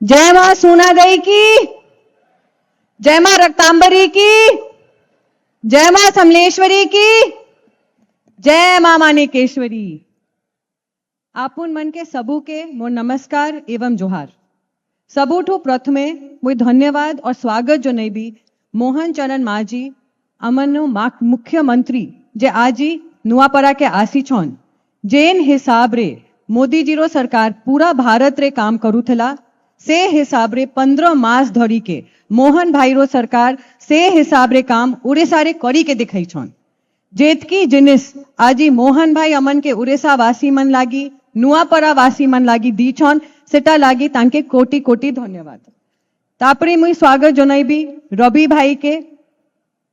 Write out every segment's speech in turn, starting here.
जय मां सूनादई की, जय मां रक्तांबरी की, जय मां समलेश्वरी की, जय मां मानिकेश्वरी। आपुन मन के सबू के मोर नमस्कार एवं जोहार। सबूठू प्रथमे मुझे धन्यवाद और स्वागत जो नहीं भी मोहन चरण मांझी अमनो मुख्यमंत्री जे आजी नुआपरा के आसी छन जेन हिसाब रे मोदी जी रो सरकार पूरा भारत रे काम करू थला से हिसाब रे 15 मास धरी के मोहन भाई रो सरकार से हिसाब रे काम उड़ीसा रे करी के दिखाई छन। जेतकी जिनिस आजी मोहन भाई अमन के उड़ीसा वासी मन लागी नुआपरा वासी मन लागी दी छन सेटा लागी तांके कोटि कोटि धन्यवाद। तापरे मुई स्वागत जनाई भी रवि भाई के,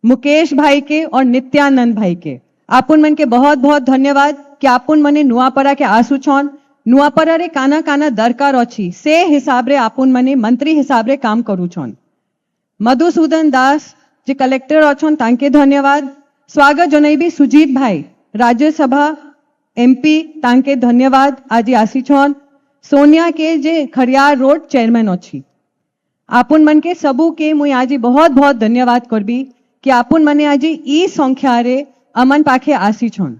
मुकेश भाई के और नित्यानंद भाई के। आपुन मन के बहुत बहुत धन्यवाद कि आपुन मने नुआपरा के आसु छन। नुआपरा रे काना काना दरकार अछि से हिसाब रे आपुन मने मंत्री हिसाब रे काम करू छन। मधुसूदन दास जे कलेक्टर अछन तांके धन्यवाद। स्वागत जनाई भी सुजीत भाई राज्यसभा एमपी तांके धन्यवाद आज आसी छन। सोनिया के जे खरियार रोड चेयरमैन अछि। आपुन मन के सबू के मुई आज बहुत बहुत धन्यवाद करबी कि आपुन मने आज ई संख्या रे अमन पाखे आसी छन।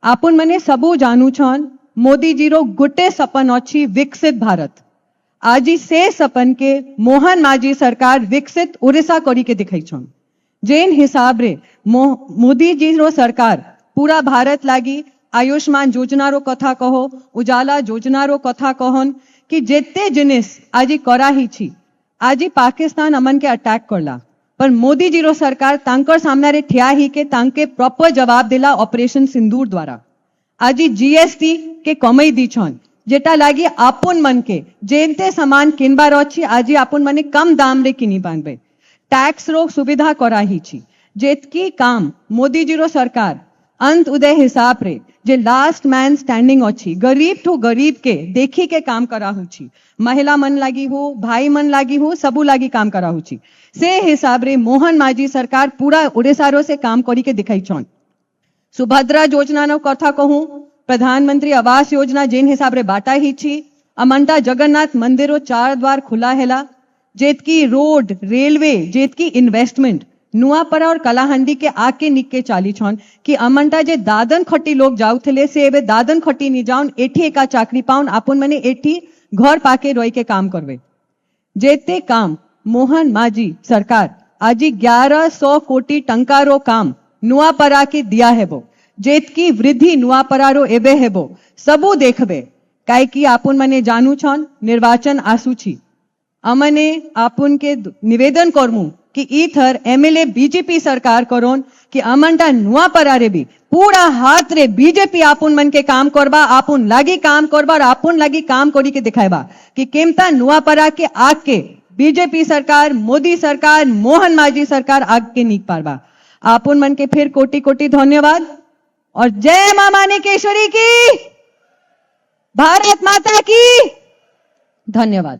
आपुन मने सबू जानू छन मोदी जी रो गुटे सपन अछि विकसित भारत। आज से सपन के मोहन मांझी सरकार विकसित उड़ीसा करी के दिखाई छन। जेन हिसाब रे मोदी जी रो सरकार पूरा भारत लागी आयुष्मान योजना रो कथा कहो, उजाला योजना रो कथा कहन कि जेते जिनिस आज कराही छी। आज पाकिस्तान अमन के अटैक करला पर मोदी जी रो सरकार तांकर सामने रे ठिया ही के तांके प्रॉपर जवाब दिला ऑपरेशन सिंदूर द्वारा। आज जीएसटी के कमई दी छन जेटा लागी आपुन मन के जेनते सामान किनबार अछि आज आपुन मने कम दाम रे किनी पानबे। टैक्स रो सुविधा कराही छी जेतकी काम मोदी जी रो सरकार अंत उदय हिसाब रे जे लास्ट मैन स्टैंडिंग अछि गरीब ठू गरीब के देखी के काम कराहू छी। महिला मन लागी हो, भाई मन लागी हो, सबू लागी काम कराहू छी। से हिसाब रे मोहन मांझी सरकार पूरा उड़ीसा रो से काम करी के दिखाई छन। सुभद्रा योजना नो कथा कहूं, प्रधानमंत्री आवास योजना जेन हिसाब रे बाटा ही छी। अमंता जगन्नाथ मंदिरो 4 द्वार खुला हेला। जेतकी रोड रेलवे जेतकी इन्वेस्टमेंट नुआपरा और कलाहंडी के आके निके चाली छन कि अमंटा जे दादन खट्टी लोग जाऊ थे से एबे दादन खट्टी नहीं जाउन एठी एका चाकरी पाउन आपुन मने एठी घर पाके रही के काम करवे। जेते काम मोहन मांझी सरकार आज 1100 कोटी टंका रो काम नुआपरा के दिया हेबो। जेतकी वृद्धि नुआपरा रो एबे हेबो सबू देखबे काई कि आपुन मने जानू छन निर्वाचन आसू छी। अमने आपुन के निवेदन करमु कि इथर एमएलए बीजेपी सरकार करोन कि अमनटा नुआपरा रे भी पूरा हाथ रे बीजेपी आपुन मन के काम करबा, आपुन लागी काम करबा और आपुन लागी काम करी के दिखाएबा कि केमता नुआपरा के आग के बीजेपी सरकार, मोदी सरकार, मोहन मांझी सरकार आग के नीक पारबा। आपुन मन के फिर कोटि कोटि धन्यवाद और जय मां मानिकेश्वरी की, भारत माता की। धन्यवाद।